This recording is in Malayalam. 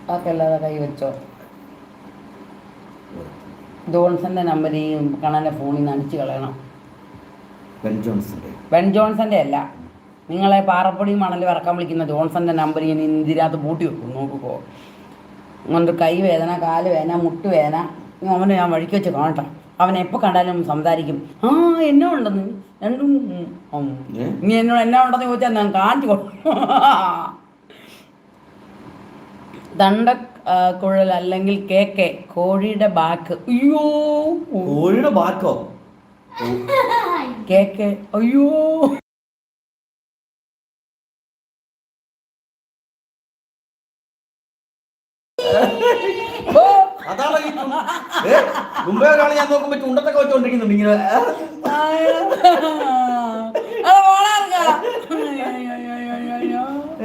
ബാക്കിയല്ലാതെ കൈ വെച്ചോ. ജോൺസന്റെ നമ്പർ ഈ കണ്ണൻ്റെ ഫോണിൽ നിന്ന് അടിച്ചു കളയണം. ബെൻ ജോൺസന്റെ അല്ല, നിങ്ങളെ പാറപ്പൊടി മണൽ വറക്കാൻ വിളിക്കുന്ന ജോൺസന്റെ നമ്പർ ഞാൻ ഇതിനകത്ത് പൂട്ടി വെക്കും. നോക്കിക്കോ. അങ്ങനൊരു കൈ വേദന, കാല് വേദന, മുട്ട് വേദന, അവനെ ഞാൻ വഴിക്ക് വെച്ച് കാണട്ടെ. അവൻ എപ്പോൾ കണ്ടാലും സംസാരിക്കും. ആ എന്നാ ഉണ്ടെന്ന് രണ്ടും ഇനി എന്നോട് എന്നാ ഉണ്ടെന്ന് ചോദിച്ചാൽ ഞാൻ കാണിച്ചു കൊടുക്കും. ദണ്ഡ കുഴൽ അല്ലെങ്കിൽ കേക്ക്, കോഴിയുടെ ബാക്ക്. അയ്യോ, കോഴിയുടെ ബാക്കോ? കേക്ക്. അയ്യോ, അതാണ് മുമ്പേ ഒരാൾ ഞാൻ നോക്കുമ്പോ ചുണ്ടത്തൊക്കെ വെച്ചോണ്ടിരിക്കുന്നുണ്ട് ഇങ്ങനെ.